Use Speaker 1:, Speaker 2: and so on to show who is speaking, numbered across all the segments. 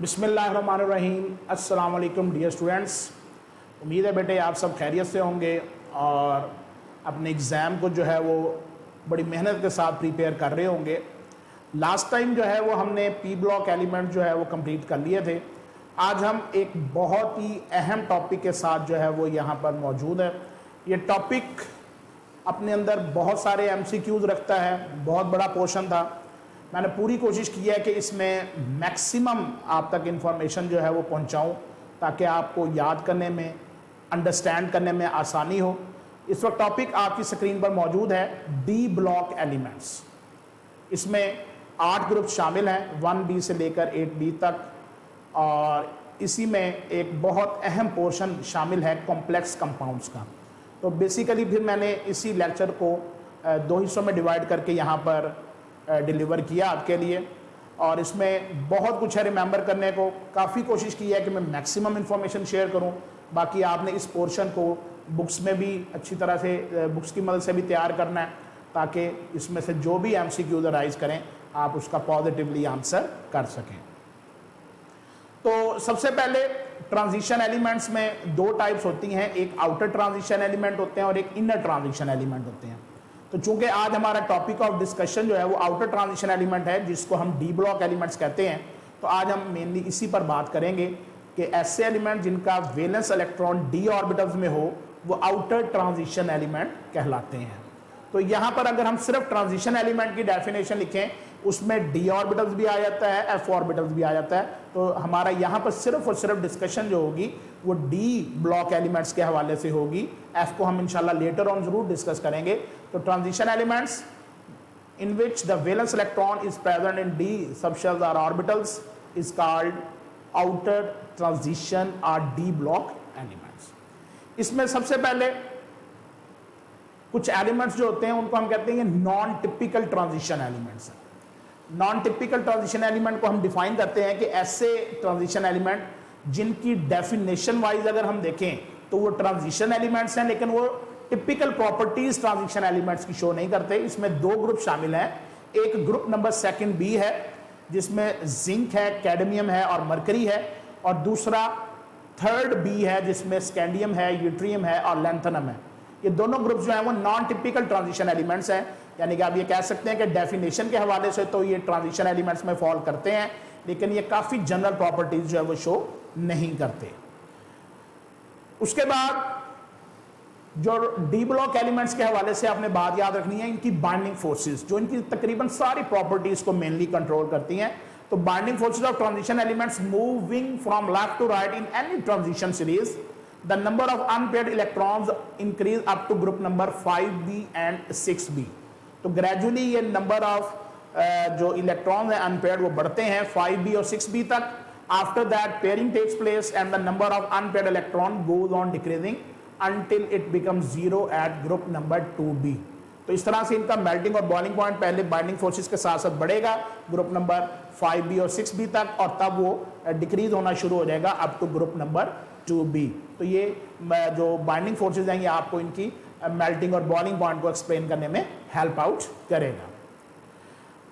Speaker 1: बिस्मिल्लाहिर्रहमानिर्रहीम। अस्सलाम वालेकुम डियर स्टूडेंट्स। उम्मीद है बेटे आप सब खैरियत से होंगे और अपने एग्ज़ाम को जो है वो बड़ी मेहनत के साथ प्रिपेयर कर रहे होंगे। लास्ट टाइम जो है वो हमने पी ब्लॉक एलिमेंट जो है वो कंप्लीट कर लिए थे। आज हम एक बहुत ही अहम टॉपिक के साथ जो है वो यहाँ पर मौजूद है। ये टॉपिक अपने अंदर बहुत सारे MCQs रखता है, बहुत बड़ा पोर्शन था। मैंने पूरी कोशिश की है कि इसमें मैक्सिमम आप तक इंफॉर्मेशन जो है वो पहुंचाऊं ताकि आपको याद करने में, अंडरस्टैंड करने में आसानी हो। इस वक्त टॉपिक आपकी स्क्रीन पर मौजूद है, डी ब्लॉक एलिमेंट्स। इसमें 8 ग्रुप शामिल हैं, 1B से लेकर 8B तक, और इसी में एक बहुत अहम पोर्शन शामिल है कॉम्प्लेक्स कंपाउंड्स का। तो बेसिकली फिर मैंने इसी लेक्चर को 2 हिस्सों में डिवाइड करके यहाँ पर डिलीवर किया आपके लिए, और इसमें बहुत कुछ है रिमेंबर करने को। काफ़ी कोशिश की है कि मैं मैक्सिमम इन्फॉर्मेशन शेयर करूं। बाकी आपने इस पोर्शन को बुक्स में भी अच्छी तरह से, बुक्स की मदद से भी तैयार करना है ताकि इसमें से जो भी MCQs अराइज करें आप उसका पॉजिटिवली आंसर कर सकें। तो सबसे पहले ट्रांजिशन एलिमेंट्स में 2 टाइप्स होती हैं, एक आउटर ट्रांजिशन एलिमेंट होते हैं और एक इनर ट्रांजिशन एलिमेंट होते हैं। तो चूंकि आज हमारा टॉपिक ऑफ डिस्कशन जो है वो आउटर ट्रांजिशन एलिमेंट है, जिसको हम डी ब्लॉक एलिमेंट्स कहते हैं, तो आज हम मेनली इसी पर बात करेंगे कि ऐसे एलिमेंट जिनका वैलेंस इलेक्ट्रॉन d ऑर्बिटल्स में हो वो आउटर ट्रांजिशन एलिमेंट कहलाते हैं। तो यहाँ पर अगर हम सिर्फ ट्रांजिशन एलिमेंट की डेफिनेशन लिखें, उसमें d ऑर्बिटल्स भी आ जाता है, f ऑर्बिटल्स भी आ जाता है। तो हमारा यहाँ पर सिर्फ और सिर्फ डिस्कशन जो होगी वो डी ब्लॉक एलिमेंट्स के हवाले से होगी। f को हम इंशाल्लाह लेटर ऑन जरूर डिस्कस करेंगे। तो transition elements in which the valence electron is present in d subshells or orbitals is called outer transition or d block elements। इसमें सबसे पहले कुछ एलिमेंट्स जो होते हैं उनको हम कहते हैं non typical transition elements. Non typical transition element को हम डिफाइन करते हैं कि ऐसे ट्रांजिशन एलिमेंट जिनकी डेफिनेशन वाइज अगर हम देखें तो वो ट्रांजिशन एलिमेंट्स हैं, लेकिन वो टिपिकल प्रॉपर्टीज ट्रांजिशन एलिमेंट्स की शो नहीं करते। इसमें 2 ग्रुप शामिल हैं। एक ग्रुप नंबर 2B है जिसमें जिंक है, कैडमियम है और मरकरी है, और दूसरा 3rd B है जिसमें स्कैंडियम है, यूट्रियम है और लैंथनम है। ये दोनों ग्रुप जो हैं वो नॉन टिपिकल ट्रांजिशन एलिमेंट्स हैं, यानी कि आप ये कह सकते हैं कि डेफिनेशन के हवाले से तो ये ट्रांजिशन एलिमेंट्स में फॉल करते हैं, लेकिन ये काफी जनरल प्रॉपर्टीज जो है वो शो नहीं करते। उसके बाद जो डी ब्लॉक एलिमेंट्स के हवाले से आपने बात याद रखनी है, इनकी बाइंडिंग फोर्सेस जो इनकी तकरीबन सारी प्रॉपर्टीज को मेनली कंट्रोल करती हैं। तो binding forces of transition elements moving from left to right in any transition series, the number of unpaired electrons increase up to group number 5B and 6B। तो gradually ये number of जो electrons हैं unpaired वो बढ़ते हैं 5B और 6B तक। After that pairing takes place and the number of unpaired electron goes on decreasing until it becomes 0 at group number 2B। तो इस तरह से इनका मेल्टिंग और बॉइलिंग पॉइंट पहले बाइंडिंग फोर्सेस के साथ साथ बढ़ेगा ग्रुप नंबर 5B और 6B तक, और तब वो डिक्रीज होना शुरू हो जाएगा up to group number 2B। तो ये जो बाइंडिंग फोर्सेस हैं ये आपको इनकी मेल्टिंग और बॉइलिंग पॉइंट को एक्सप्लेन करने में हेल्प आउट करेगा।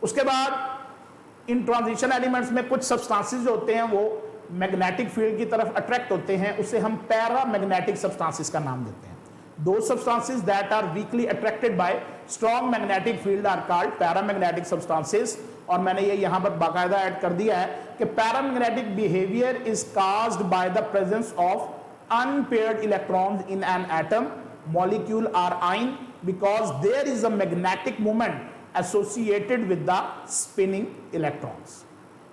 Speaker 1: उसके बाद इन ट्रांजिशन एलिमेंट्स में कुछ सब्सटेंसेस जो होते हैं वो मैग्नेटिक फील्ड की तरफ अट्रैक्ट होते हैं, उसे हम पैरामैग्नेटिक सब्सटेंसेस का नाम देते हैं। दो substances that are weakly attracted by strong magnetic field are called paramagnetic substances. और मैंने ये यहां पर बाकायदा ऐड कर दिया है कि paramagnetic behaviour is caused by the presence of unpaired electrons in an atom, molecule और ion, because there is a magnetic moment associated with the spinning electrons.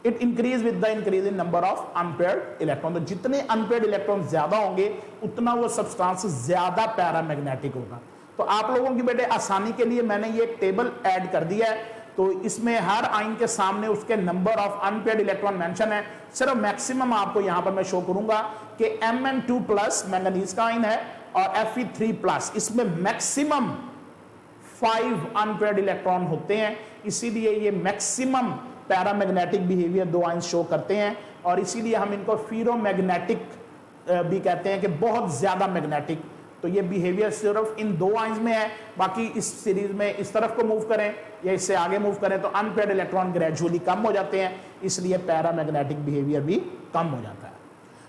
Speaker 1: It increase with the increase in number of unpaired electron. तो जितने unpaired electron ज्यादा होंगे उतना वो substance ज्यादा paramagnetic होगा। तो आप लोगों की बेटे आसानी के लिए मैंने ये टेबल ऐड कर दिया है। तो इसमें हर आयन के सामने उसके number of unpaired electron mention है। सिर्फ मैक्सिमम आपको यहां पर मैं शो करूंगा कि Mn2+ मैंगनीज का आयन है और Fe3+, इसमें मैक्सिमम 5 अनपेयर्ड इलेक्ट्रॉन होते हैं, इसीलिए ये maximum paramagnetic behaviour 2 ion show करते हैं, और इसीलिए हम इनको फेरोमैग्नेटिक भी कहते हैं कि बहुत ज्यादा मैग्नेटिक तो ये बिहेवियर सिर्फ इन दो आइंस में है, बाकी इस सीरीज में इस तरफ को मूव करें या इससे आगे मूव करें तो अनपेयर्ड इलेक्ट्रॉन ग्रेजुअली कम हो जाते हैं, इसलिए पैरामैग्नेटिक बिहेवियर भी कम हो जाता है।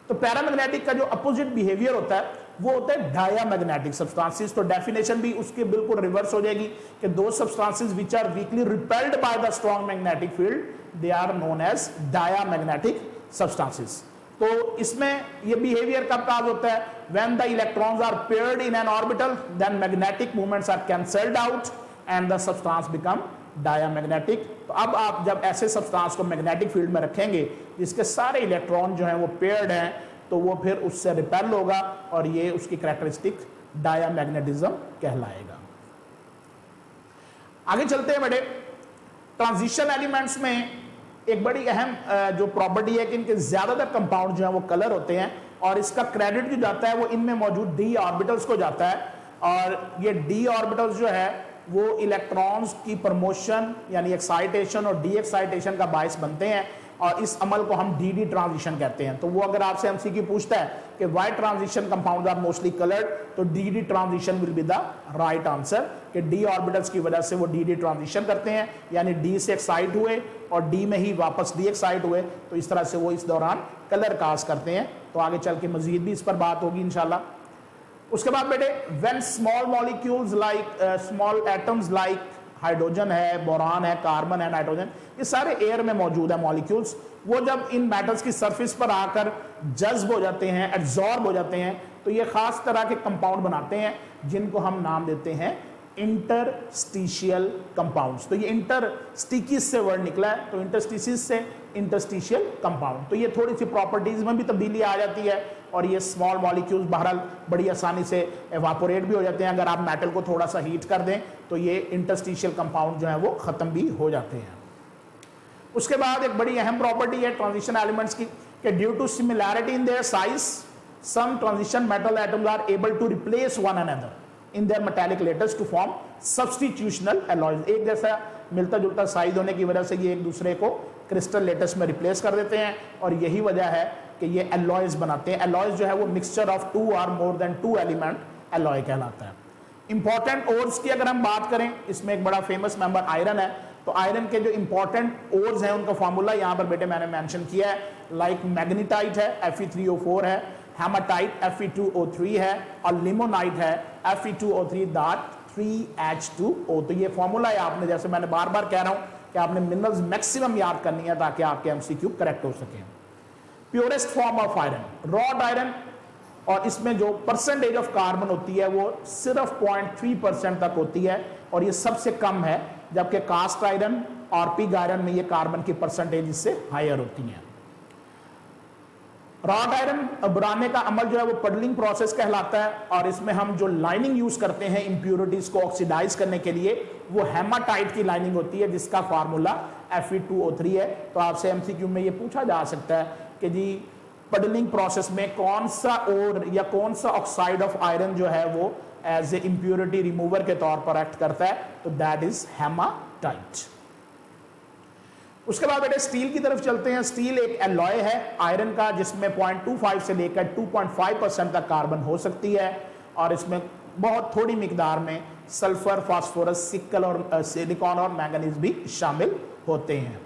Speaker 1: तो पैरामैग्नेटिक का जो अपोजिट बिहेवियर होता है वो होता है डायामैग्नेटिक सब्सटेंसेस। तो डेफिनेशन भी उसके बिल्कुल रिवर्स हो जाएगी कि दो substances which are weakly repelled by the strong magnetic field they are known as diamagnetic substances. तो इसमें ये बिहेवियर कब काज होता है? When the electrons are paired in an orbital then magnetic movements are cancelled out and the substance become diamagnetic. तो अब आप जब ऐसे सब्सटेंस को मैग्नेटिक फील्ड में रखेंगे जिसके सारे इलेक्ट्रॉन जो हैं वो पेयर्ड हैं, तो वो फिर उससे रिपेल होगा और ये उसकी कैरेक्टरिस्टिक डायामैग्नेटिज्म कहलाएगा। आगे चलते हैं बेटे। ट्रांजिशन एलिमेंट्स में एक बड़ी अहम जो प्रॉपर्टी है कि इनके ज्यादातर कंपाउंड जो है वो कलर होते हैं और इसका क्रेडिट जो जाता है वो इनमें मौजूद डी ऑर्बिटल्स को जाता है, और ये डी ऑर्बिटल्स जो है वो इलेक्ट्रॉन्स की प्रमोशन यानी एक्साइटेशन और डी एक्साइटेशन का बायस बनते हैं, और इस अमल को हम डी डी ट्रांजिशन कहते हैं। तो वो अगर आपसे एमसीक्यू पूछता है कि why transition compound are mostly coloured, तो d d transition will be the right answer, कि डी ऑर्बिटल्स की वजह से वो डी डी ट्रांजिशन करते हैं, यानी डी से एक्साइट हुए और डी में ही वापस डी एक्साइट हुए, तो इस तरह से वो इस दौरान कलर कास्ट करते हैं। तो आगे चल के मजीद भी इस पर बात होगी इंशाल्लाह। उसके बाद बेटे when small molecules like small atoms like hydrogen है, बोरान है, कार्बन है, नाइट्रोजन, ये सारे एयर में मौजूद है मॉलिक्यूल्स, वो जब इन मेटल्स की सरफेस पर आकर जज्ब हो जाते हैं, एब्जॉर्ब हो जाते हैं, तो ये खास तरह के कंपाउंड बनाते हैं जिनको हम नाम देते हैं इंटरस्टिशियल कंपाउंड्स। तो ये इंटरस्टिकिस से वर्ड निकला है, तो इंटरस्टिशियस से इंटरस्टिशियल कंपाउंड। तो ये थोड़ी सी प्रॉपर्टीज में भी तब्दीली आ जाती है और ये स्मॉल मॉलिक्यूल्स बहरहाल बड़ी आसानी से एवापोरेट भी हो जाते हैं। अगर आप मेटल को थोड़ा सा हीट कर दें तो ये इंटरस्टिशियल कंपाउंड जो है वो खत्म भी हो जाते हैं। उसके बाद एक बड़ी अहम प्रॉपर्टी है ट्रांजिशन एलिमेंट्स की कि due to similarity in their size some transition metal atoms are able to replace one another in their metallic lattices to form substitutional alloys. एक जैसा मिलता जुलता साइज होने की वजह से ये एक दूसरे को क्रिस्टल लेटर्स में रिप्लेस कर देते हैं, और यही वजह है कि ये एलॉयज बनाते हैं। एलॉयज जो है वो मिक्सचर ऑफ टू और more than two element alloy कहलाता है। इंपॉर्टेंट ओर्स की अगर हम बात करें, इसमें एक बड़ा फेमस मेंबर आयरन है, तो आयरन के जो इंपॉर्टेंट ओर्स हैं उनका फॉर्मूला यहाँ पर बेटे मैंने मेंशन किया है। लाइक मैग्नीटाइट है Fe3O4 है, हेमाटाइट Fe2O3 है, और लिमोनाइट है Fe2O3-3H2O। तो ये फॉर्मूला है, आपने जैसे मैंने बार बार कह रहा हूं कि आपने मिनरल्स मैक्सिमम याद करनी है ताकि आपके एमसीक्यू करेक्ट हो सके। Purest form of iron rod iron, और इसमें जो परसेंटेज ऑफ कार्बन होती है वो सिर्फ 0.3% तक होती है, और ये सबसे कम है, जबकि कास्ट आयरन और पिग आयरन में ये कार्बन की परसेंटेज इससे हायर होती है। रॉड आयरन बनाने का अमल जो है वो पडलिंग प्रोसेस कहलाता है, और इसमें हम जो लाइनिंग यूज करते हैं इंप्योरिटीज को ऑक्सीडाइज करने के लिए वो हेमाटाइट की लाइनिंग होती है जिसका फार्मूला Fe2O3 है। तो आपसे एमसीक्यू में ये पूछा जा सकता है कि जी पडलिंग प्रोसेस में कौन सा ओर या कौन सा ऑक्साइड ऑफ आयरन जो है वो एज ए इंप्योरिटी रिमूवर के तौर पर एक्ट करता है, तो दैट इज हेमाटाइट। उसके बाद बेटे स्टील की तरफ चलते हैं। स्टील एक एलॉय है आयरन का जिसमें 0.25 से लेकर 2.5% तक कार्बन हो सकती है, और इसमें बहुत थोड़ी मिकदार में सल्फर, फास्फोरस, सिक्कल और सिलिकॉन और मैंगनीज भी शामिल होते हैं।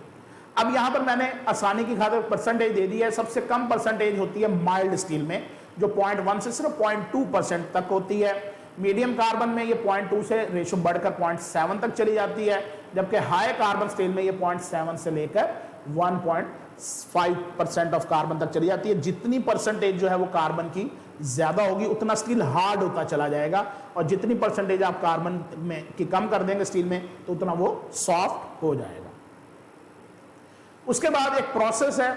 Speaker 1: अब यहां पर मैंने आसानी की खातिर परसेंटेज दे दी है। सबसे कम परसेंटेज होती है माइल्ड स्टील में जो 0.1 से सिर्फ 0.2% तक होती है। मीडियम कार्बन में ये 0.2 से रेशो बढ़कर 0.7 तक चली जाती है, जबकि हाई कार्बन स्टील में ये 0.7 से लेकर 1.5% ऑफ कार्बन तक चली जाती है। जितनी परसेंटेज जो है वो कार्बन की ज्यादा होगी उतना स्टील हार्ड होता चला जाएगा, और जितनी परसेंटेज आप कार्बन में की कम कर देंगे स्टील में तो उतना वो सॉफ्ट हो जाएगा। उसके बाद एक प्रोसेस है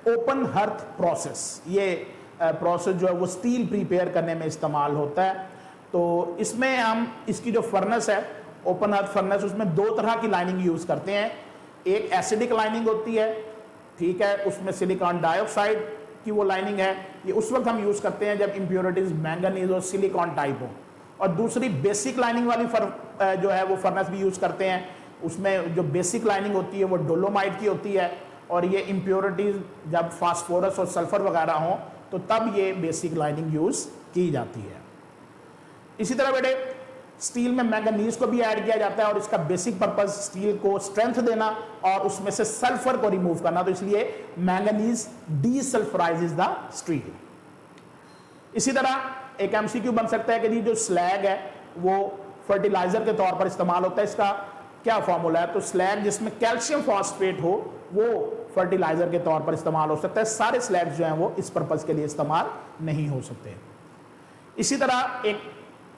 Speaker 1: ओपन हर्थ प्रोसेस। ये प्रोसेस जो है वो स्टील प्रिपेयर करने में इस्तेमाल होता है। तो इसमें हम इसकी जो फर्नेस है ओपन हर्थ फर्नेस, उसमें दो तरह की लाइनिंग यूज करते हैं। एक एसिडिक लाइनिंग होती है, ठीक है, उसमें सिलिकॉन डाइऑक्साइड की वो लाइनिंग है, ये उस वक्त हम यूज करते हैं जब इंप्योरिटीज मैंगनीज और सिलिकॉन टाइप हो। और दूसरी बेसिक लाइनिंग वाली जो है वो फर्नेस भी यूज करते हैं। उसमें जो बेसिक लाइनिंग होती है वो डोलोमाइट की होती है, और ये इंप्योरिटीज जब फास्फोरस और सल्फर वगैरह हो तो तब ये बेसिक लाइनिंग यूज की जाती है। इसी तरह बेटे स्टील में मैंगनीज को भी ऐड किया जाता है और इसका बेसिक पर्पस स्टील को स्ट्रेंथ देना और उसमें से सल्फर को रिमूव करना, तो इसलिए मैंगनीज डीसल्फराइजेस द स्टील। इसी तरह एक एमसीक्यू बन सकता है कि जी जो स्लैग है वो फर्टिलाइजर के तौर पर इस्तेमाल होता है, इसका क्या फॉर्मूला है? तो स्लैग जिसमें कैल्शियम फॉस्फेट हो वो फर्टिलाइजर के तौर पर इस्तेमाल हो सकता है, सारे स्लैग्स जो हैं वो इस पर्पस के लिए इस्तेमाल नहीं हो सकते। इसी तरह एक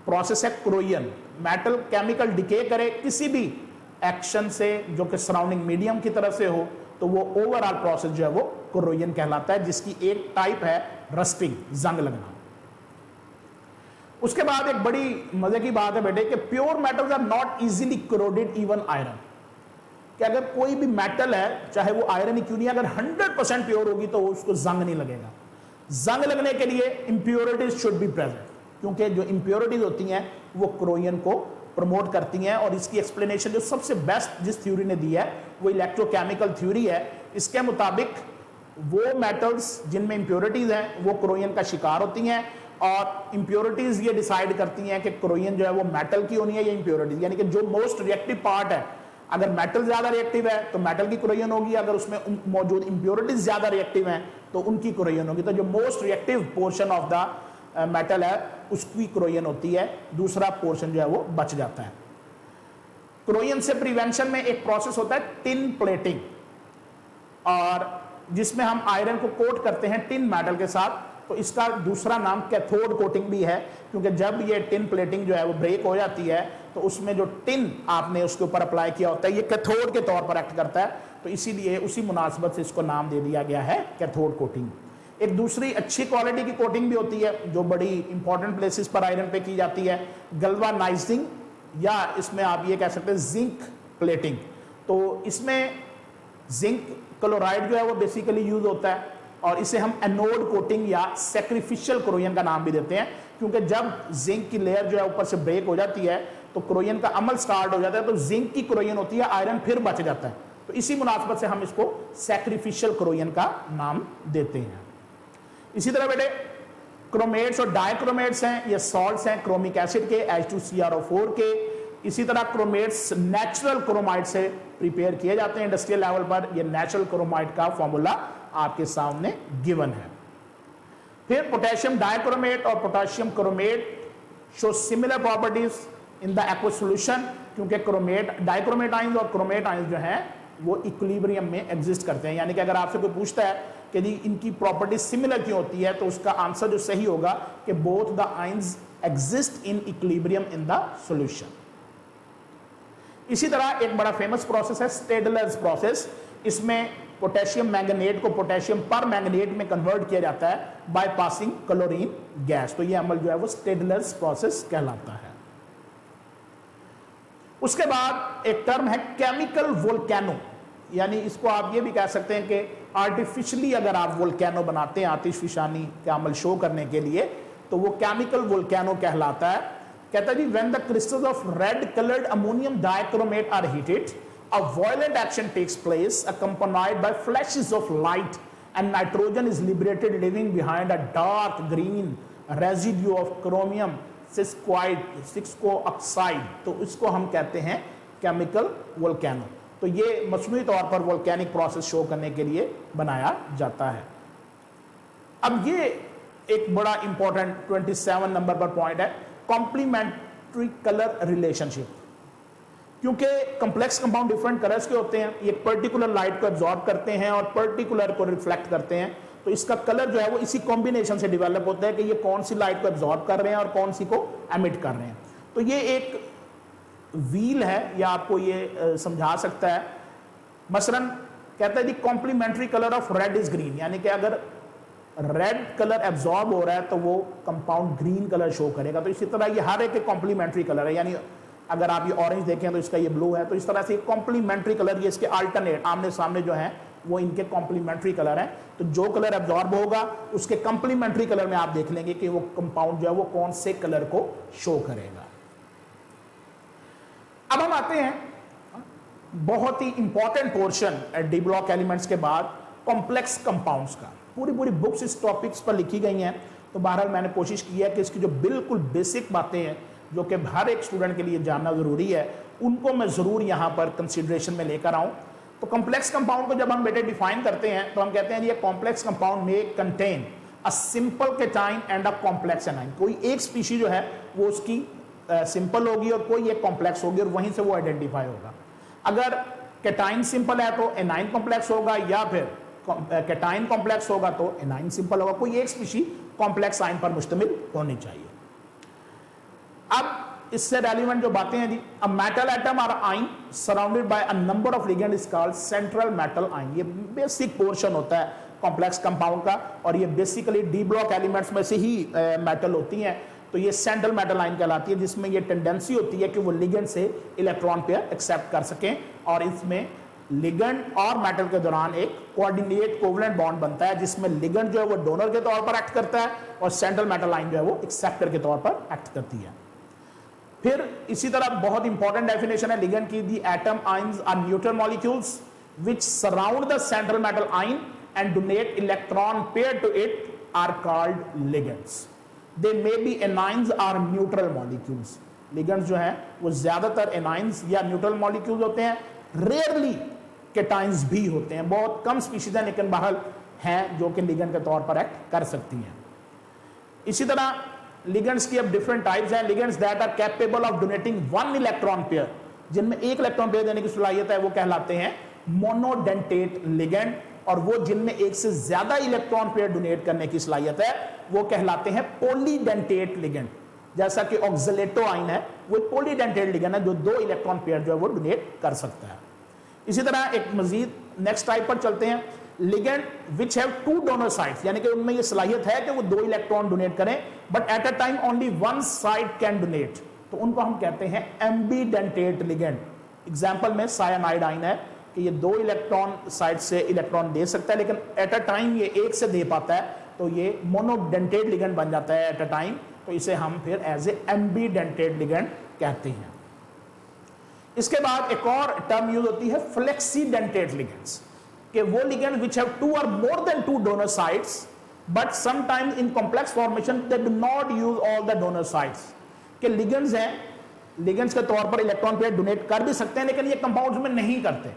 Speaker 1: प्रोसेस है क्रोयन, मेटल केमिकल डिके करे किसी भी एक्शन से जो कि सराउंडिंग मीडियम की तरफ से हो, तो वो ओवरऑल प्रोसेस जो है वो क्रोयन कहलाता है, जिसकी एक टाइप है रस्टिंग, जंग लगना। उसके बाद एक बड़ी मजे की बात है बेटे कि pure metals are not easily corroded even iron, कि अगर कोई भी मेटल है चाहे वो आयरन ही क्यों नहीं, अगर 100% प्योर होगी तो उसको जंग नहीं लगेगा। जंग लगने के लिए इंप्योरिटीज शुड बी प्रेजेंट, क्योंकि जो इंप्योरिटीज होती हैं वो क्रोयन को प्रमोट करती हैं। और इसकी एक्सप्लेनेशन जो सबसे बेस्ट जिस थ्योरी ने दी है वो इलेक्ट्रोकेमिकल थ्योरी है। इसके मुताबिक वो मेटल्स जिनमें इंप्योरिटीज हैं वो क्रोयन का शिकार होती हैं और इंप्योरिटीज ये डिसाइड करती हैं कि क्रोयन जो है वो मेटल की होनी है या इंप्योरिटीज, यानी कि जो मोस्ट रिएक्टिव पार्ट है, अगर मेटल ज्यादा रिएक्टिव है तो मेटल की क्रोयन होगी, अगर उसमें मौजूद इंप्योरिटीज ज्यादा रिएक्टिव हैं तो उनकी क्रोयन होगी। तो जो most reactive portion of the metal है उसकी क्रोयन होती है, दूसरा पोर्शन जो है वो बच जाता है। क्रोयन से प्रिवेंशन में एक प्रोसेस होता है टिन प्लेटिंग, और जिसमें हम आयरन को कोट करते हैं टिन मेटल के साथ, तो इसका दूसरा नाम कैथोड कोटिंग भी है, क्योंकि जब ये टिन प्लेटिंग जो है वो ब्रेक हो जाती है तो उसमें जो टिन आपने उसके ऊपर अप्लाई किया होता है ये कैथोड के तौर पर एक्ट करता है, तो इसीलिए उसी मुनासबत से इसको नाम दे दिया गया है कैथोड कोटिंग। एक दूसरी अच्छी क्वालिटी की कोटिंग भी होती है जो बड़ी इंपॉर्टेंट प्लेसेस पर आयरन पे की जाती है, गल्वानाइजिंग, या इसमें आप ये कह सकते हैं जिंक प्लेटिंग। तो इसमें जिंक क्लोराइड जो है वो बेसिकली यूज होता है और इसे हम एनोड कोटिंग या सैक्रिफिशियल क्रोयन का नाम भी देते हैं, क्योंकि जब जिंक की लेयर जो है ऊपर से ब्रेक हो जाती है तो क्रोयन का अमल स्टार्ट हो जाता है, तो जिंक की क्रोयन होती है, आयरन फिर बच जाता है, तो इसी मुनासबत से हम इसको सैक्रिफिशियल क्रोयन का नाम देते हैं। इसी तरह बेटे क्रोमेट्स और डाइक्रोमेट्स हैं, ये सॉल्ट्स हैं क्रोमिक एसिड के, H2CrO4 के। इसी तरह क्रोमेट्स नेचुरल क्रोमाइड से प्रिपेयर किए जाते हैं इंडस्ट्रियल लेवल पर, ये नेचुरल क्रोमाइड का फॉर्मूला आपके सामने गिवन है। फिर पोटेशियम डाइक्रोमेट और potassium chromate show similar properties in the aqueous solution, क्योंकि क्रोमेट डाइक्रोमेट आयंस और क्रोमेट आयंस जो हैं वो इक्विलिब्रियम में एग्जिस्ट करते हैं। यानी कि अगर आपसे कोई पूछता है कि जी इनकी प्रॉपर्टी सिमिलर क्यों होती है, तो उसका आंसर जो सही होगा कि both the ions exist in equilibrium in the solution. इसी तरह एक बड़ा फेमस प्रोसेस है स्टेडलर्स प्रोसेस, इसमें पोटेशियम मैंगनेट को पोटेशियम पर मैंगनेट में कन्वर्ट किया जाता है बाय पासिंग क्लोरीन गैस, तो यह अमल जो है वो स्टेडलर्स प्रोसेस कहलाता है। उसके बाद एक टर्म है केमिकल वोल्केनो, यानी इसको आप ये भी कह सकते हैं कि आर्टिफिशियली अगर आप वोल्केनो बनाते हैं आतिशफिशानी का अमल शो करने के लिए, तो वो केमिकल वोल्केनो कहलाता है। कहता है जी when the crystals of red coloured ammonium dichromate are heated, a violent action takes place accompanied by flashes of light and nitrogen is liberated, leaving behind a dark green residue of chromium सिस्कोऑक्साइड, तो इसको हम कहते हैं chemical volcano. तो ये मसनूई तौर पर volcanic process show करने के लिए बनाया जाता है। अब ये एक बड़ा इंपॉर्टेंट 27 नंबर पर पॉइंट है कॉम्प्लीमेंट्री कलर रिलेशनशिप, क्योंकि कॉम्प्लेक्स कंपाउंड डिफरेंट कलर्स के होते हैं, ये पर्टिकुलर लाइट को एब्जॉर्ब करते हैं और पर्टिकुलर को रिफ्लेक्ट करते हैं, तो इसका कलर जो है वो इसी कॉम्बिनेशन से डेवलप होता है कि ये कौन सी लाइट को एब्जॉर्ब कर रहे हैं और कौन सी को एमिट कर रहे हैं। तो ये एक व्हील है, या आपको ये समझा सकता है। मसलन कहता है जी complementary colour of red is green, यानी कि अगर रेड कलर एब्जॉर्ब हो रहा है तो वो कंपाउंड ग्रीन कलर शो करेगा। तो इसी तरह ये हर एक कॉम्प्लीमेंट्री कलर है, यानी अगर आप ये ऑरेंज देखें तो इसका ये ब्लू है, तो इस तरह से कॉम्प्लीमेंट्री कलर, ये इसके अल्टरनेट आमने सामने जो है वो इनके कॉम्प्लीमेंट्री कलर हैं। तो जो कलर एब्जॉर्ब होगा उसके कॉम्प्लीमेंट्री कलर में आप देख लेंगे कि वो कंपाउंड जो है वो कौन से कलर को शो करेगा। अब हम आते हैं बहुत ही important portion d block elements के बाद कॉम्प्लेक्स कंपाउंड्स का। पूरी बुक्स इस टॉपिक्स पर लिखी गई हैं, तो बहरहाल मैंने कोशिश की है कि इसकी जो बिल्कुल बेसिक बातें हैं जो कि हर एक स्टूडेंट के लिए जानना ज़रूरी है, उनको मैं ज़रूर यहाँ पर कंसिडरेशन में लेकर आऊँ। तो कॉम्प्लेक्स कंपाउंड को जब हम बेटे डिफाइन करते हैं तो हम कहते हैं ये कॉम्प्लेक्स कंपाउंड में contain a simple cation and a complex A9. कोई एक स्पीशी जो है वो उसकी सिंपल होगी और कोई एक कॉम्प्लेक्स होगी और वहीं से वो आइडेंटिफाई होगा। अगर केटाइन सिंपल है तो एनाइन कॉम्प्लेक्स होगा, या फिर केटाइन कॉम्प्लेक्स होगा तो एनाइन सिंपल होगा। कोई एक स्पीशी कॉम्प्लेक्स आइन पर मुश्तमिल होनी चाहिए। अब इससे रेलिवेंट जो बातें हैं जी, अ मेटल एटम और आइन surrounded by a number of ligand is called central metal आइन। ये बेसिक पोर्शन होता है कॉम्प्लेक्स कंपाउंड का, और ये बेसिकली डी ब्लॉक एलिमेंट्स में से ही मेटल होती हैं। तो ये सेंट्रल मेटल आइन कहलाती है, जिसमें ये टेंडेंसी होती है कि वो लिगेंड से इलेक्ट्रॉन पेयर एक्सेप्ट कर सकें, और इसमें लिगेंड और मेटल के दौरान एक कोऑर्डिनेट कोवलेंट बॉन्ड बनता है, जिसमें लिगेंड जो है वो डोनर के तौर पर एक्ट करता है और सेंट्रल मेटल आइन जो है वो एक्सेप्टर के तौर पर एक्ट करती है। फिर इसी तरह बहुत इंपॉर्टेंट डेफिनेशन है लिगेंड की, the atom ions or neutral molecules which surround the central metal ion and donate electron pair to it are called ligands. They may be anions or neutral molecules. Ligands जो हैं वो ज्यादातर anions या neutral molecules होते हैं, rarely cations भी होते हैं। बहुत कम स्पीशीज हैं लेकिन बहरहाल हैं जो कि लिगेंड के तौर पर एक्ट कर सकती हैं। इसी तरह लिगेंड्स की अब डिफरेंट टाइप्स हैं। Ligands that are capable of donating one electron pair, जिनमें एक इलेक्ट्रॉन पेयर देने की सलाहियत है, वो कहलाते हैं मोनोडेंटेट लिगेंड, और वो जिनमें एक से ज्यादा इलेक्ट्रॉन पेयर डोनेट करने की सलाहियत है वो कहलाते हैं पॉलीडेंटेट लिगेंड। जैसा कि ऑक्सलेटो आइन है, वो पॉलीडेंटेट लिगेंड है जो दो इलेक्ट्रॉन पेयर जो है वो डोनेट कर सकता है। इसी तरह एक मजीद नेक्स्ट टाइप पर चलते हैं, ligand which have two donor sides, यानी कि उनमें ये सलाहियत है कि वो दो इलेक्ट्रॉन डोनेट करें, but at a time only one side can donate, तो उनको हम कहते हैं एम्बीडेंटेट लिगेंड। एग्जांपल में साइनाइड आइन है कि ये दो इलेक्ट्रॉन साइड से इलेक्ट्रॉन दे सकता है, लेकिन एट अ टाइम ये एक से दे पाता है, तो ये मोनोडेंटेट लिगेंड बन जाता है एट अ टाइम, तो इसे हम फिर एज ए एम्बीडेंटेट लिगेंड कहते हैं। इसके बाद एक और टर्म यूज होती है फ्लेक्सीडेंटेट लिगेंड्स, कि वो लिगेंड विच हैव टू और more than two donor sides, but sometimes in complex formation they do not use all the donor sides. के लिगेंड्स हैं, लिगेंड्स के तौर पर इलेक्ट्रॉन पेयर डोनेट कर भी सकते हैं लेकिन ये कंपाउंड्स में नहीं करते,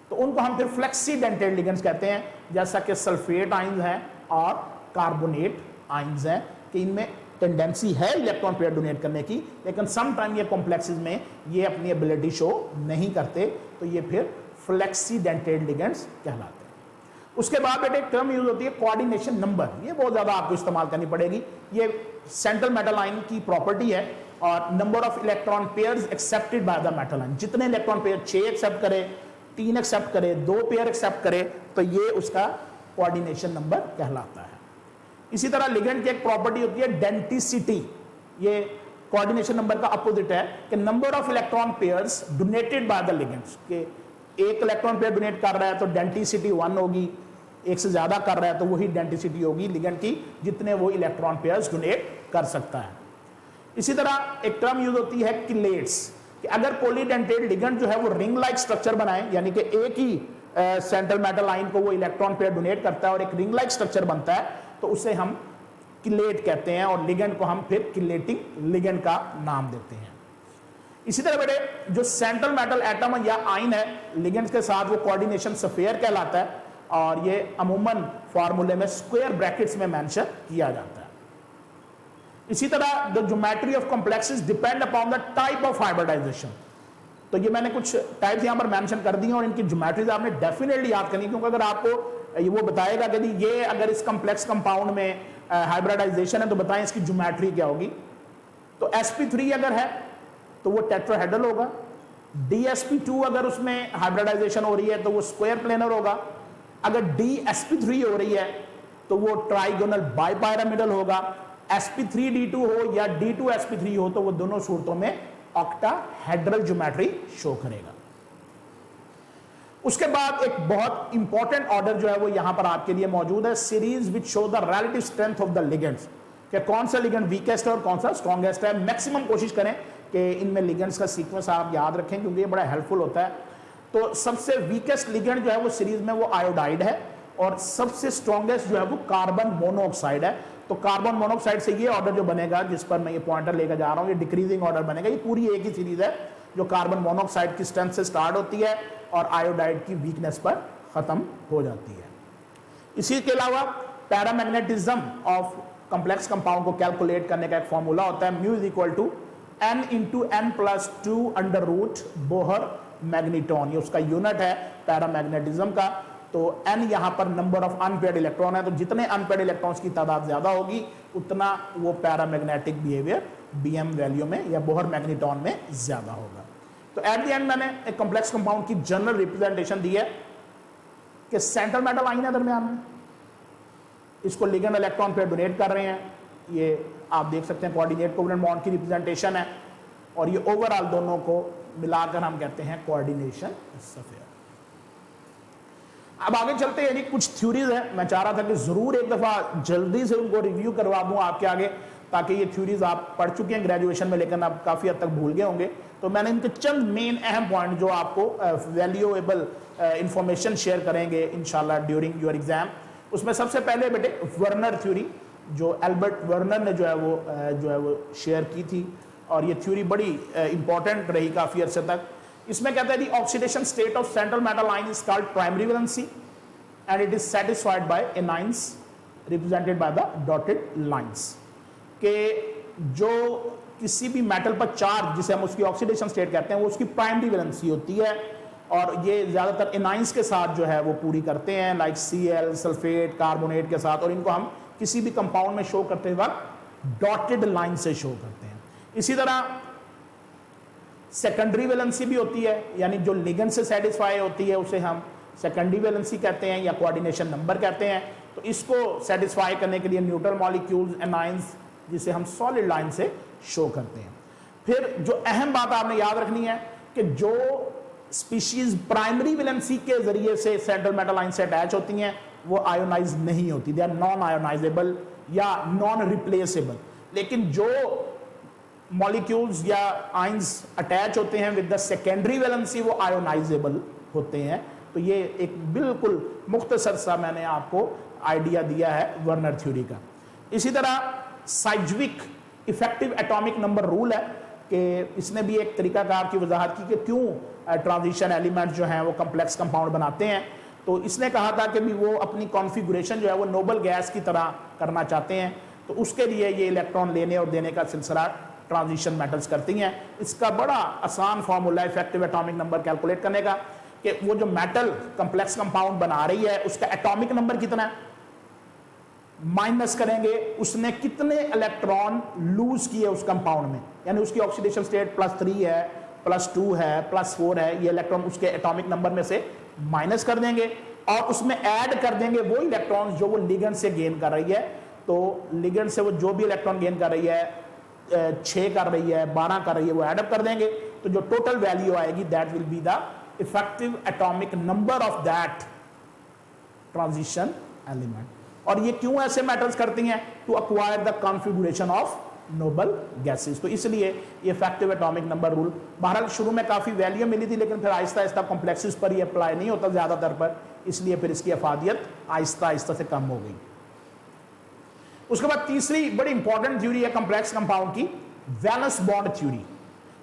Speaker 1: तो उनको हम फिर फ्लेक्सीडेंटेट लिगेंड्स कहते हैं। जैसा कि सल्फेट आइंस हैं और कार्बोनेट आइंस हैं, कि इनमें टेंडेंसी है इलेक्ट्रॉन पेयर डोनेट करने की, लेकिन सम टाइम ये कॉम्प्लेक्सेस में ये अपनी एबिलिटी शो नहीं करते, तो ये फिर फ्लेक्सीडेंटेट लिगेंड्स कहलाते हैं। उसके बाद बेटे एक टर्म यूज होती है कोऑर्डिनेशन नंबर। ये बहुत ज्यादा आपको इस्तेमाल करनी पड़ेगी। ये सेंट्रल मेटल आइन की प्रॉपर्टी है, और number of electron pairs accepted by the metal आइन, जितने इलेक्ट्रॉन पेयर 6 एक्सेप्ट करे, 3 एक्सेप्ट करे, 2 पेयर एक्सेप्ट करे, तो ये उसका कोऑर्डिनेशन नंबर कहलाता है। इसी तरह लिगेंड की एक प्रॉपर्टी होती है डेंटिसिटी। ये कोऑर्डिनेशन नंबर का अपोजिट है कि number of electron pairs donated by the ligands, के एक इलेक्ट्रॉन पेयर डोनेट कर रहा है तो डेंटिसिटी 1 होगी, एक से ज्यादा कर रहा है तो वही डेंटिसिटी होगी लिगेंड की, जितने वो इलेक्ट्रॉन पेयर्स डोनेट कर सकता है। इसी तरह एक टर्म यूज होती है किलेट्स, कि अगर पॉलीडेंटेट लिगेंड जो है वो रिंग लाइक स्ट्रक्चर बनाए, यानी कि एक ही सेंट्रल मेटल आइन को वो इलेक्ट्रॉन पेयर डोनेट करता है और एक रिंग लाइक स्ट्रक्चर बनता है, तो उसे हम किलेट कहते हैं, और लिगेंड को हम फिर किलेटिंग लिगेंड का नाम देते हैं। इसी तरह बेटे जो सेंट्रल मेटल एटम या आइन है, लिगेंड्स के साथ वो कोऑर्डिनेशन स्फीयर कहलाता है, और ये अमूमन फार्मूले में स्क्वायर ब्रैकेट्स में मेंशन किया जाता है। इसी तरह the geometry of complexes depend upon the type of hybridisation. तो ये मैंने कुछ टाइप्स यहां पर मेंशन कर दी हैं, और इनकी ज्योमेट्रीज आपने डेफिनेटली याद करनी, क्योंकि अगर आपको ये वो बताएगा कि ये अगर इस कॉम्प्लेक्स कंपाउंड में हाइब्रिडाइजेशन है तो बताएं इसकी ज्योमेट्री क्या होगी। तो sp3 अगर है तो वो टेट्राहेड्रल होगा, dsp2 अगर उसमें हाइब्रिडाइजेशन हो रही है तो वो स्क्वायर प्लेनर होगा, अगर dsp3 हो रही है तो वो ट्राइगोनल बाइपिरामिडल होगा, sp3d2 हो या d2sp3 हो तो वो दोनों सूरतों में ऑक्टाहेड्रल ज्योमेट्री शो करेगा। उसके बाद एक बहुत इंपॉर्टेंट ऑर्डर जो है वो यहां पर आपके लिए मौजूद है, series which show the relative strength of the ligands, कि कौन सा लिगेंड वीकेस्ट है और कौन सा स्ट्रॉन्गेस्ट है। मैक्सिमम कोशिश करें कि इनमें लिगेंड्स का सीक्वेंस आप याद रखें, क्योंकि ये बड़ा हेल्पफुल होता है। तो सबसे वीकेस्ट लिगेंड जो है वो सीरीज में वो आयोडाइड है, और सबसे स्ट्रॉन्गेस्ट जो है वो कार्बन मोनोऑक्साइड है। तो कार्बन मोनोऑक्साइड से ये ऑर्डर जो बनेगा, जिस पर मैं ये पॉइंटर लेकर जा रहा हूँ, ये डिक्रीजिंग ऑर्डर बनेगा। ये पूरी एक ही सीरीज है जो कार्बन मोनोऑक्साइड की स्ट्रेंथ से स्टार्ट होती है और आयोडाइड की वीकनेस पर खत्म हो जाती है। इसी के अलावा पैरामैग्नेटिज्म ऑफ कॉम्प्लेक्स कंपाउंड को कैलकुलेट करने का एक फॉर्मूला होता है, mu is equal to n into n plus two under root Bohr magneton. ये उसका यूनिट है पैरामैग्नेटिज्म का। तो n यहाँ पर नंबर ऑफ अनपेयर्ड इलेक्ट्रॉन है, तो जितने अनपेयर्ड इलेक्ट्रॉन्स की तादाद ज्यादा होगी उतना वो पैरामैग्नेटिक बिहेवियर बीएम वैल्यू में या बोहर मैग्नीटॉन में ज्यादा होगा। तो एट द एंड मैंने एक कॉम्प्लेक्स कंपाउंड की जनरल रिप्रेजेंटेशन दी है कि सेंट्रल मेटल आइन है दरमियान में, इसको लिगेंड इलेक्ट्रॉन पेयर डोनेट कर रहे हैं। ये आप देख सकते हैं कोऑर्डिनेट कोवेलेंट बॉन्ड की रिप्रेजेंटेशन है और ये ओवरऑल दोनों को मिलाकर हम कहते हैं कोऑर्डिनेशन स्फीयर। अब आगे चलते हैं, यानी कुछ थ्योरीज है, मैं चाह रहा था कि जरूर एक दफा जल्दी से उनको रिव्यू करवा दूं आपके आगे, ताकि ये थ्योरीज आप पढ़ चुके हैं ग्रेजुएशन में लेकिन आप काफी हद तक भूल गए होंगे। तो मैंने इनके चंद मेन अहम पॉइंट जो आपको वैल्यूएबल इंफॉर्मेशन शेयर करेंगे इंशाल्लाह ड्यूरिंग योर एग्जाम। उसमें सबसे पहले बेटे वर्नर थ्योरी, जो एल्बर्ट वर्नर ने जो है वो शेयर की थी और ये थ्योरी बड़ी इंपॉर्टेंट रही काफी अरसे तक। इसमें कहता है the oxidation state of central metal ion is called primary valency and it is satisfied by anions represented by the dotted lines. के जो किसी भी मेटल पर चार्ज, जिसे हम उसकी ऑक्सीडेशन स्टेट कहते हैं, वो उसकी प्राइमरी वैलेंसी होती है और ये ज्यादातर एनाइंस के साथ जो है वो पूरी करते हैं, लाइक Cl, सल्फेट, कार्बोनेट के साथ, और इनको हम किसी भी कंपाउंड में शो करते वक्त डॉटेड लाइन से शो करते हैं। इसी तरह सेकेंडरी वैलेंसी भी होती है, यानी जो लिगेंड से सेटिस्फाई होती है उसे हम सेकेंडरी वैलेंसी कहते हैं या कोऑर्डिनेशन नंबर कहते हैं। तो इसको सेटिस्फाई करने के लिए न्यूट्रल मॉलिक्यूल्स, एनाइंस, जिसे हम सॉलिड लाइन से शो करते हैं। फिर जो अहम बात आपने याद रखनी है कि जो स्पीशीज प्राइमरी वैलेंसी के जरिए से सेंट्रल मेटल आयन से अटैच होती हैं वो आयोनाइज नहीं होती, दे आर नॉन आयोनाइजेबल या नॉन रिप्लेसेबल। लेकिन जो मॉलिक्यूल्स या आयंस अटैच होते हैं विद द सेकेंडरी वैलेंसी वो आयोनाइजेबल होते हैं। तो ये एक बिल्कुल मुख्तसर सा मैंने आपको आइडिया दिया है वर्नर थ्योरी का। इसी तरह साइज्विक इफेक्टिव एटॉमिक नंबर रूल है कि इसने भी एक तरीकाकार की वजाहत की कि क्यों ट्रांजिशन एलिमेंट जो हैं वो कम्प्लेक्स कंपाउंड बनाते हैं। तो इसने कहा था कि भी वो अपनी कॉन्फ़िगरेशन जो है वो नोबल गैस की तरह करना चाहते हैं, तो उसके लिए ये इलेक्ट्रॉन लेने और देने का सिलसिला ट्रांजिशन मेटल्स करती हैं। इसका बड़ा आसान formula effective atomic number calculate करने का कि वो जो मेटल कम्प्लेक्स कंपाउंड बना रही है उसका एटॉमिक नंबर कितना है, माइनस करेंगे उसने कितने इलेक्ट्रॉन लूज किए उस कंपाउंड में, यानी उसकी ऑक्सीडेशन स्टेट +3 है, +2 है, +4 है, ये इलेक्ट्रॉन उसके एटॉमिक नंबर में से माइनस कर देंगे और उसमें ऐड कर देंगे वो इलेक्ट्रॉन जो वो लिगेंड से गेन कर रही है। तो लिगेंड से वो जो भी इलेक्ट्रॉन गेन कर रही है, 6 कर रही है, 12 कर रही है, वो एडअप कर देंगे। तो जो टोटल वैल्यू आएगी that will be the effective atomic number of that transition element. और ये क्यों ऐसे मैटर्स करती हैं, to acquire the configuration of noble gases. तो इसलिए ये इफेक्टिव एटॉमिक नंबर रूल, बहरहाल शुरू में काफी वैल्यू मिली थी लेकिन फिर आहिस्ता आहिस्ता कॉम्प्लेक्सेस पर ये अप्लाई नहीं होता ज्यादातर पर, इसलिए फिर इसकी अफादियत आहिस्ता आहिस्ता से कम हो गई। उसके बाद तीसरी बड़ी इंपॉर्टेंट थ्योरी है कॉम्प्लेक्स कंपाउंड की, वैलेंस बॉन्ड थ्योरी।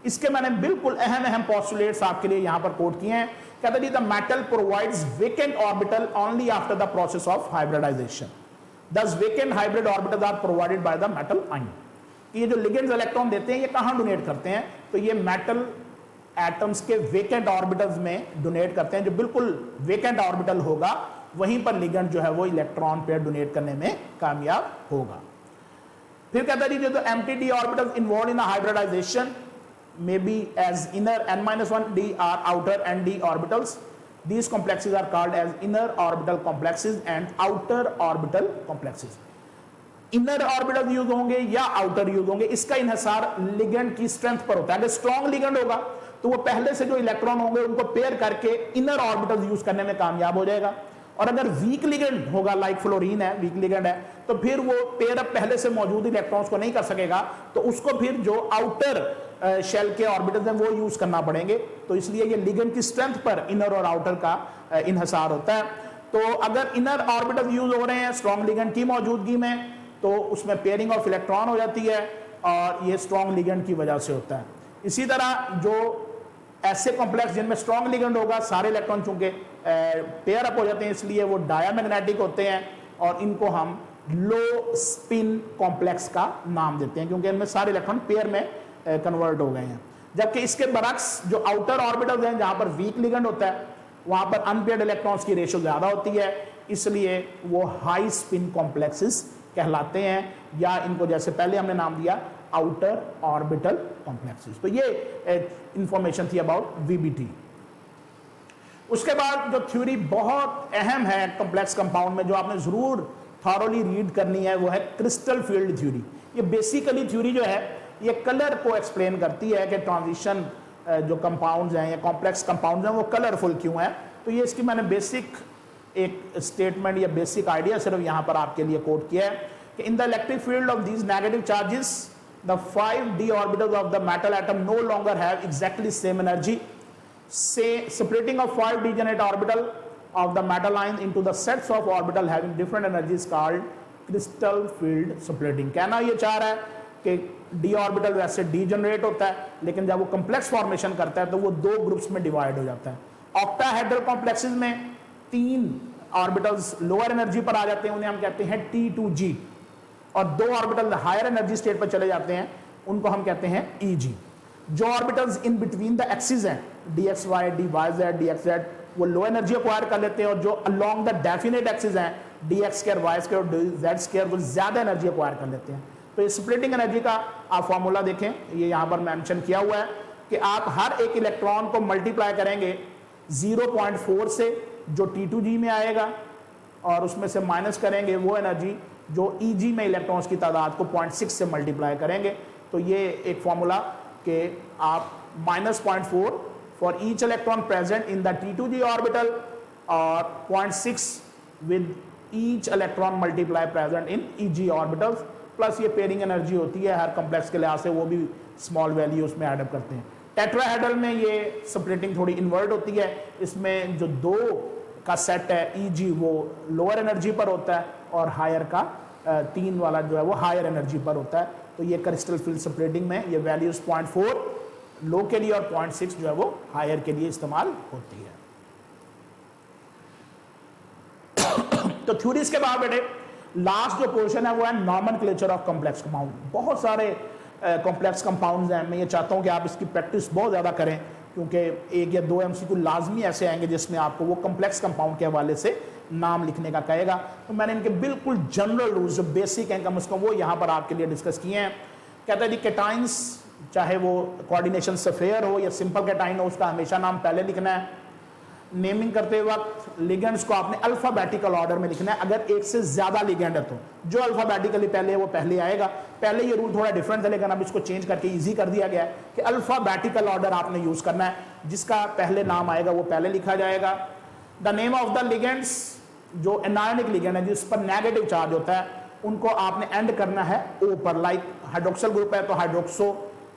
Speaker 1: इसके मैंने बिल्कुल अहम पोस्टुलेट्स आपके लिए यहां पर कोट किए हैं। कहते हैं the metal provides vacant orbital only after the process of hybridisation, thus vacant hybrid orbitals are provided by the metal ion. ये जो लिगेंड्स इलेक्ट्रॉन देते हैं ये कहां डोनेट करते हैं, तो ये मेटल एटम्स के वेकेंट ऑर्बिटल्स में डोनेट करते हैं। जो बिल्कुल वेकेंट ऑर्बिटल होगा वहीं पर लिगेंड जो है वो इलेक्ट्रॉन पेयर डोनेट करने में कामयाब होगा। फिर कहता है जो empty orbitals involve in hybridisation may be as inner n-1d are outer nd orbitals. These complexes are called as inner orbital complexes and outer orbital complexes. Inner orbital use होंगे या आउटर यूज होंगे, इसका इन्हिसार ligand की strength पर होता है। अगर strong ligand होगा तो वो पहले से जो इलेक्ट्रॉन होंगे उनको पेयर करके इनर ऑर्बिटल यूज करने में कामयाब हो जाएगा। और अगर वीक लिगेंड होगा, लाइक फ्लोरीन है, वीक लिगेंड है, तो फिर वो पेयर अप पहले से मौजूद इलेक्ट्रॉन्स को नहीं कर सकेगा, तो उसको फिर जो आउटर शेल के ऑर्बिटल्स हैं वो यूज करना पड़ेंगे। तो इसलिए ये लिगेंड की स्ट्रेंथ पर इनर और आउटर का इन्हिसार होता है। तो अगर इनर ऑर्बिटल यूज हो रहे हैं स्ट्रॉन्ग लिगेंड की मौजूदगी में, तो उसमें पेयरिंग ऑफ इलेक्ट्रॉन हो जाती है और ये स्ट्रॉन्ग लिगेंड की वजह से होता है। इसी तरह जो ऐसे कॉम्प्लेक्स जिनमें स्ट्रॉन्ग लिगेंड होगा, सारे इलेक्ट्रॉन चूंकि पेयर अप हो जाते हैं इसलिए वो डायामैग्नेटिक होते हैं और इनको हम लो स्पिन कॉम्प्लेक्स का नाम देते हैं क्योंकि इनमें सारे इलेक्ट्रॉन पेयर में कन्वर्ट हो गए हैं। जबकि इसके बरक्स जो आउटर ऑर्बिटल्स हैं जहां पर वीक लिगेंड होता है वहां पर अनपेयर्ड इलेक्ट्रॉन्स की रेशियो ज्यादा होती है, इसलिए वो हाई स्पिन कॉम्प्लेक्सेस कहलाते हैं, या इनको जैसे पहले हमने नाम दिया आउटर ऑर्बिटल कॉम्प्लेक्सेस। तो ये इंफॉर्मेशन थी अबाउट वीबीटी। उसके बाद जो थ्योरी बहुत अहम है कॉम्प्लेक्स कंपाउंड में, जो आपने जरूर थॉरोली रीड करनी है, वो है क्रिस्टल फील्ड थ्योरी। ये बेसिकली थ्योरी जो है ये कलर को एक्सप्लेन करती है कि ट्रांजिशन जो कंपाउंड्स हैं या कॉम्प्लेक्स कंपाउंड्स हैं वो कलरफुल क्यों है। तो ये इसकी मैंने बेसिक एक स्टेटमेंट या बेसिक आइडिया सिर्फ यहां पर आपके लिए कोट किया है कि in the electric field of these negative charges the 5d orbitals of the metal atom no longer have exactly same energy, से splitting of 5 degenerate orbital of the metal ion into the sets of orbital having different energies called crystal field splitting। कहना ये चाह रहा है कि d orbital वैसे degenerate होता है लेकिन जब वो कॉम्प्लेक्स फॉर्मेशन करता है तो वो दो ग्रुप्स में डिवाइड हो जाता है। ऑक्टाहेड्रल कॉम्प्लेक्सेस में 3 ऑर्बिटल्स लोअर एनर्जी पर आ जाते हैं, उन्हें हम कहते हैं T2G, और 2 ऑर्बिटल हायर एनर्जी स्टेट पर चले जाते हैं, उनको हम कहते हैं EG। जो orbitals in between the axis हैं dxy, dyz, dxz, वो लो एनर्जी एक्वायर कर लेते हैं, और जो अलोंग द डेफिनेट एक्सिस हैं dx2, y2 और z2, वो ज्यादा एनर्जी एक्वायर कर लेते हैं। तो ये स्प्लिटिंग एनर्जी का आप फॉर्मूला देखें, ये यहां पर मेंशन किया हुआ है कि आप हर एक इलेक्ट्रॉन को मल्टीप्लाई करेंगे 0.4 से जो T2G में आएगा, और उसमें से माइनस करेंगे वो एनर्जी जो EG में इलेक्ट्रॉन्स की तादाद को 0.6 से मल्टीप्लाई करेंगे। तो ये एक फॉर्मूला कि आप -0.4 for each electron present in the T2G orbital और 0.6 with each electron multiply present in EG orbitals, plus ये पेयरिंग एनर्जी होती है हर कॉम्प्लेक्स के लिहाज से, वो भी स्मॉल वैल्यू उसमें एडअप करते हैं। टेट्राहेड्रल में ये स्प्लिटिंग थोड़ी इन्वर्ट होती है, इसमें जो 2 का सेट है EG वो लोअर एनर्जी पर होता है और हायर का 3 वाला जो है वो हायर एनर्जी पर होता है। तो ये क्रिस्टल फील्ड स्प्लिटिंग में ये वैल्यूज 0.4 लो के लिए और 0.6 जो है वो हायर के लिए इस्तेमाल होती है। तो थ्योरीज के बाद बेटे लास्ट जो पोर्शन है वो है नॉमेनक्लेचर ऑफ कॉम्प्लेक्स कंपाउंड। बहुत सारे कॉम्प्लेक्स कंपाउंड्स हैं, मैं ये चाहता हूं कि आप इसकी प्रैक्टिस बहुत ज़्यादा करें क्योंकि 1 या 2 MCQ लाजमी ऐसे आएंगे जिसमें आपको वो कॉम्प्लेक्स कंपाउंड के हवाले से नाम लिखने का कहेगा। तो मैंने इनके बिल्कुल जनरल रूल्स जो बेसिक हैं कम से कम वो यहाँ पर आपके लिए डिस्कस किए हैं। कहता है जी कैटाइंस, चाहे वो कोऑर्डिनेशन सफेयर हो या सिंपल कैटाइन हो, उसका हमेशा नाम पहले लिखना है। नेमिंग करते वक्त लिगेंड्स को आपने अल्फाबेटिकल ऑर्डर में लिखना है, अगर एक से ज्यादा लिगेंड है तो जो अल्फाबेटिकली पहले है वो पहले आएगा। पहले ये रूल थोड़ा डिफरेंट था लेकिन अब इसको चेंज करके इजी कर दिया गया है कि अल्फाबेटिकल ऑर्डर आपने यूज करना है, जिसका पहले नाम आएगा वो पहले लिखा जाएगा। The name of the ligands, जो एनायनिक लिगेंड है जिस पर नेगेटिव चार्ज होता है, उनको आपने एंड करना है ओ पर। लाइक हाइड्रोक्सल ग्रुप है तो हाइड्रोक्सो,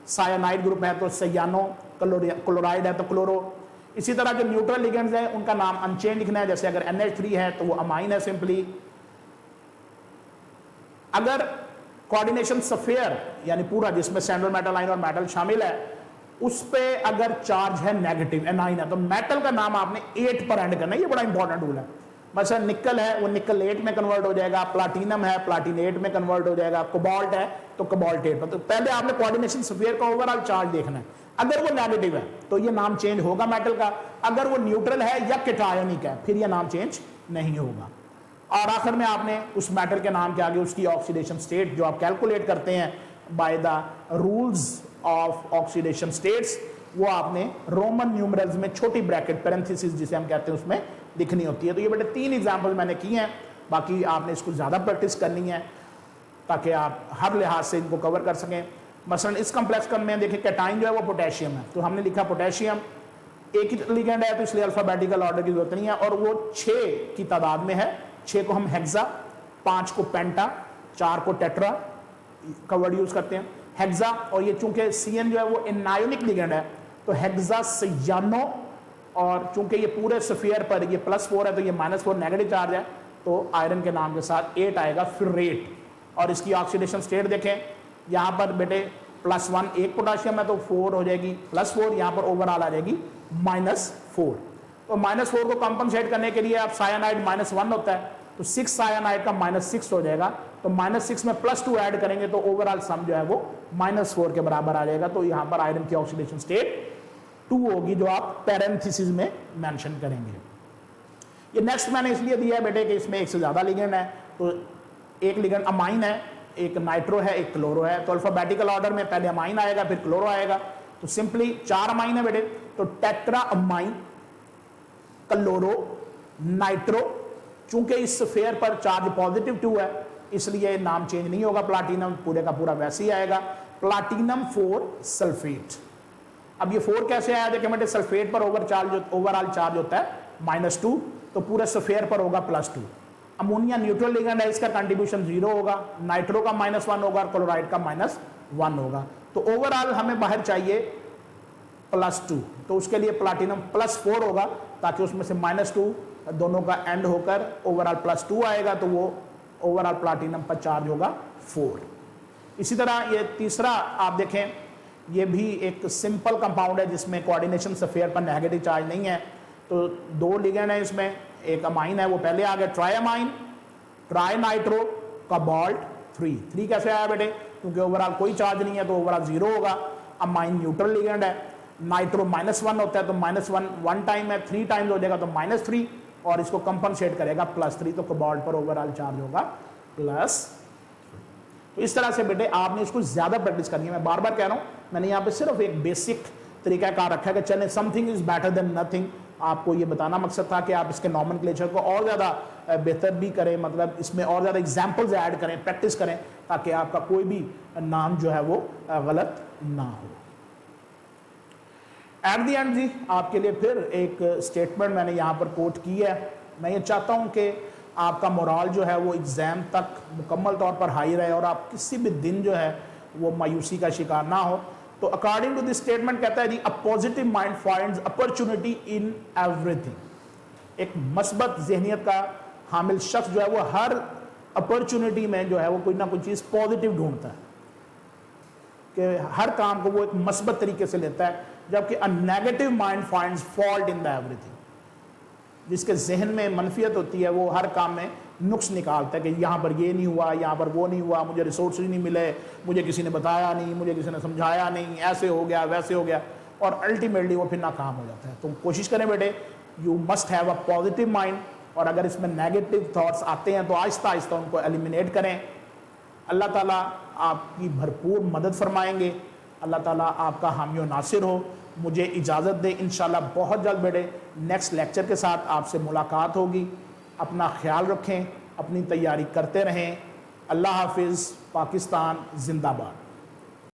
Speaker 1: सायानाइड ग्रुप है तो सयानो, क्लोराइड है तो क्लोरो। इसी तरह जो न्यूट्रल लिगेंड्स हैं उनका नाम अनचेंज लिखना है, जैसे अगर NH3 है तो वो अमाइन है सिंपली। अगर कोऑर्डिनेशन सफेयर यानी पूरा जिसमें सेंट्रल मेटल आयन और मेटल शामिल है, उस पे अगर चार्ज है नेगेटिव एनाइन है तो मेटल का नाम आपने 8 पर एंड करना है। ये बड़ा इंपॉर्टेंट रूल है। मतलब निकल है वो निकल 8 में कन्वर्ट हो जाएगा, प्लाटिनम है प्लाटिनेट में कन्वर्ट हो जाएगा, कोबाल्ट है तो कोबाल्ट 8 पर। तो पहले आपने कोऑर्डिनेशन सफेयर का ओवरऑल चार्ज देखना है। अगर वो नेगेटिव है तो ये नाम चेंज होगा मेटल का, अगर वो न्यूट्रल है या कैटायनिक है फिर ये नाम चेंज नहीं होगा। और आखिर में आपने उस मेटल के नाम के आगे उसकी ऑक्सीडेशन स्टेट जो आप कैलकुलेट करते हैं by the rules of oxidation states, वो आपने रोमन न्यूमरल्स में छोटी ब्रैकेट पैरेंथेसिस जिसे हम कहते हैं उसमें लिखनी होती है। तो ये बेटे 3 एग्जाम्पल मैंने किए हैं, बाकी आपने इसको ज्यादा प्रैक्टिस करनी है ताकि आप हर लिहाज से इनको कवर कर सकें। मसलन इस कॉम्प्लेक्स में देखिए कैटाइन जो है वो पोटेशियम है, तो हमने लिखा पोटेशियम, एक ही लिगेंड है तो इसलिए अल्फाबेटिकल ऑर्डर की जरूरत नहीं है, और वो 6 की तादाद में है। 6 को हम हेक्सा, 5 को पेंटा, 4 को टेट्रा का वर्ड यूज करते हैं हेक्सा। और ये चूंकि CN जो है वो एनायोनिक लिगेंड है तो हेक्सा सयानो और चूंकि ये पूरे सफियर पर ये +4 है तो ये -4 नेगेटिव चार्ज है, तो आयरन के नाम के साथ 8 आएगा फेरेट। और इसकी ऑक्सीडेशन स्टेट देखें, यहाँ पर बेटे +1 एक पोटाशियम है तो 4 हो जाएगी +4, यहाँ पर ओवरऑल आ जाएगी -4। तो -4 को कंपनसेट करने के लिए आप साइनाइड -1 होता है तो 6 साइनाइड का -6 हो जाएगा, तो -6 में +2 ऐड करेंगे तो ओवरऑल सम जो है वो -4 के बराबर आ जाएगा। तो यहाँ पर आयरन की ऑक्सीडेशन स्टेट 2 होगी, जो आप पैरेंथेसिस में मेंशन करेंगे। ये नेक्स्ट मैंने इसलिए दिया है बेटे कि इसमें एक से ज़्यादा लिगेंड है, तो एक लिगेंड अमाइन है, एक नाइट्रो है, एक क्लोरो है, तो अल्फाबेटिकल ऑर्डर में पहले अमाइन आएगा फिर क्लोरो आएगा। तो सिंपली 4 अमाइन है बेटे, तो टेट्रा अमाइन क्लोरो नाइट्रो। चूंकि इस स्फीयर पर चार्ज +2 है इसलिए नाम चेंज नहीं होगा, प्लाटिनम पूरे का पूरा वैसे ही आएगा, प्लाटिनम 4 सल्फेट। अब ये 4 कैसे आया, देखिए बेटे सल्फेट पर ओवरऑल चार्ज होता है -2, तो पूरे स्फीयर पर होगा +2। अमोनिया न्यूट्रल लिगेंड है, इसका कंट्रीब्यूशन 0 होगा, नाइट्रो का -1 होगा और क्लोराइड का -1 होगा। तो ओवरऑल हमें बाहर चाहिए +2, तो उसके लिए प्लाटिनम +4 होगा ताकि उसमें से -2 दोनों का एंड होकर ओवरऑल +2 आएगा, तो वो ओवरऑल प्लाटिनम पर चार्ज होगा 4। इसी तरह ये तीसरा आप देखें, ये भी एक सिंपल कंपाउंड है जिसमें कोऑर्डिनेशन स्फीयर पर नेगेटिव चार्ज नहीं है, तो 2 लिगेंड है इसमें, एक अमाइन है वो पहले आ गया ट्राइअमाइन, ट्राइनाइट्रो कोबाल्ट 3 कैसे आया बेटे, क्योंकि ओवरऑल कोई चार्ज नहीं है तो ओवरऑल 0 होगा। अमाइन न्यूट्रल लिगेंड है, नाइट्रो -1 होता है तो -1 टाइम है, 3 टाइम्स हो जाएगा तो -3, और इसको कंपनसेट करेगा +3, तो कोबाल्ट पर ओवरऑल चार्ज होगा +। तो इस तरह से बेटे आपने इसको ज्यादा प्रैक्टिस करनी है, मैं बार बार कह रहा हूं, मैंने यहाँ पे सिर्फ एक बेसिक तरीकाकार रखा है कि चले something is better than nothing. आपको ये बताना मकसद था कि आप इसके नॉमेनक्लेचर को और ज़्यादा बेहतर भी करें, मतलब इसमें और ज़्यादा एग्जाम्पल्स ऐड करें, प्रैक्टिस करें, ताकि आपका कोई भी नाम जो है वो गलत ना हो। एट द एंड जी आपके लिए फिर एक स्टेटमेंट मैंने यहाँ पर कोट की है। मैं ये चाहता हूँ कि आपका मोराल जो है वो एग्ज़ाम तक मुकम्मल तौर पर हाई रहे और आप किसी भी दिन जो है वो मायूसी का शिकार ना हो। तो अकॉर्डिंग टू दिस स्टेटमेंट कहता है जी, a positive mind finds opportunity in everything. एक मस्बत जहनियत का हामिल शख्स जो है वो हर अपॉर्चुनिटी में जो है वो कोई ना कोई चीज़ पॉजिटिव ढूंढता है, कि हर काम को वो एक मस्बत तरीके से लेता है, जबकि a negative mind finds fault in the everything. जिसके जहन में मनफियत होती है वो हर काम में नुक्स निकालता है कि यहाँ पर ये नहीं हुआ, यहाँ पर वो नहीं हुआ, मुझे रिसोर्स नहीं मिले, मुझे किसी ने बताया नहीं, मुझे किसी ने समझाया नहीं, ऐसे हो गया वैसे हो गया, और अल्टीमेटली वो फिर नाकाम हो जाता है। तो कोशिश करें बेटे, you must have a positive mind, और अगर इसमें नेगेटिव थॉट्स आते हैं तो आहिस्ता आहिस्ता उनको एलिमिनेट करें। अल्लाह ताला आपकी भरपूर मदद फरमाएंगे, अल्लाह ताला आपका हामी और नासिर हो। मुझे इजाज़त दे, इंशाल्लाह बहुत जल्द बेटे नेक्स्ट लेक्चर के साथ आपसे मुलाकात होगी। अपना ख्याल रखें, अपनी तैयारी करते रहें। अल्लाह हाफिज़। पाकिस्तान जिंदाबाद।